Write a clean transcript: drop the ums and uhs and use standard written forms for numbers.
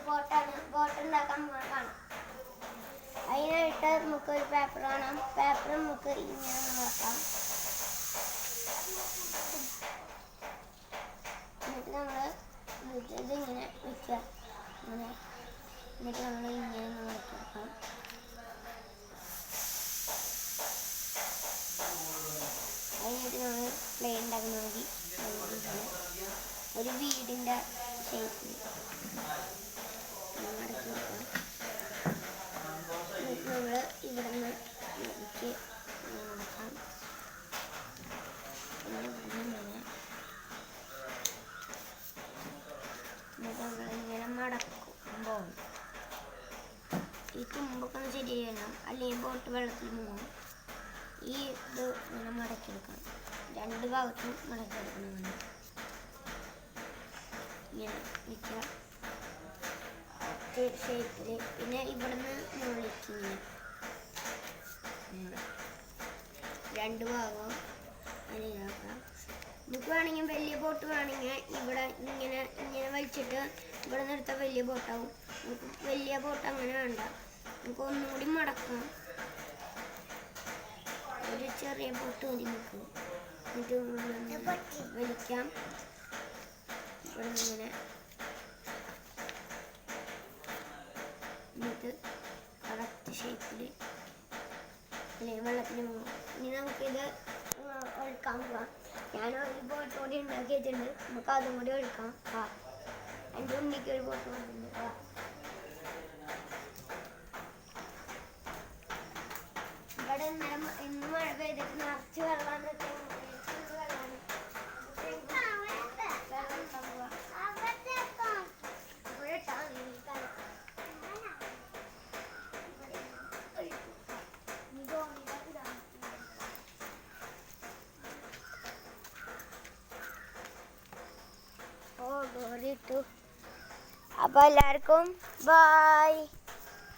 Boat ഉണ്ടാക്കാൻ കാണാം. അതിനായിട്ട് നമുക്കൊരു പേപ്പർ കാണാം. പേപ്പർ നമുക്ക് ഇങ്ങനെ നോക്കാം. എന്നിട്ട് നമ്മൾ ഇതിങ്ങനെ വയ്ക്കുക. അങ്ങനെ എന്നിട്ട് നമ്മൾ ഇങ്ങനെ നോക്കാം. അതിനായിട്ട് നമ്മൾ പ്ലെയിൻ ഉണ്ടാക്കുന്ന മതി. ഒരു വീടിൻ്റെ ഷേപ്പിൽ മടക്കി വെക്കാം. എന്നിട്ട് നമ്മൾ ഇവിടെ നിന്ന് നോക്കി നോക്കാം. പിന്നെ എന്നിട്ട് നമ്മളിങ്ങനെ മടക്കുമ്പോൾ ഈ തുമ്പൊക്കെ ഒന്ന് ശരി ചെയ്യണം, അല്ലെങ്കിൽ ബോട്ട് വെള്ളത്തിൽ മുങ്ങും. ഈ ഇത് ഇങ്ങനെ മടക്കിയെടുക്കണം. രണ്ട് ഭാഗത്തും മടക്കിയെടുക്കണം. ഇങ്ങനെ വയ്ക്കുക ഷേപ്പിൽ. പിന്നെ ഇവിടുന്ന് മുകളിലേക്ക് ഇങ്ങനെ രണ്ട് ഭാഗം അങ്ങനെ ഇതാക്കാം. നമുക്ക് വേണമെങ്കിൽ വലിയ ബോട്ട് വേണമെങ്കിൽ ഇവിടെ ഇങ്ങനെ ഇങ്ങനെ വലിച്ചിട്ട് ഇവിടെ നിന്ന് എടുത്താൽ വലിയ ബോട്ടാവും. നമുക്ക് വലിയ ബോട്ട് അങ്ങനെ വേണ്ട, നമുക്ക് ഒന്നും കൂടി മടക്കാം. ഒരു ചെറിയ ബോട്ട് മതി നമുക്ക്. എന്നിട്ട് വലിക്കാം. ഇവിടെ ഇങ്ങനെ എന്നിട്ട് കറക്റ്റ് ഷേപ്പിൽ അല്ലെങ്കിൽ വെള്ളത്തിന് പോകും. ഇനി നമുക്കിത് ഒഴുക്കാൻ പോകാം. ഞാനൊരു ബോട്ട് കൂടി ഉണ്ടാക്കി വെച്ചിട്ടുണ്ട്, നമുക്ക് അതും കൂടി ഒഴുക്കാം. എൻ്റെ ഉണ്ണിക്ക് ഒരു ബോട്ട് കൊണ്ടുണ്ട്. ഇവിടെ ഇന്ന് മഴ പെയ്തിട്ട് നിറച്ച് വെള്ളമാണ്. അപ്പോൾ എല്ലാവർക്കും ബൈ.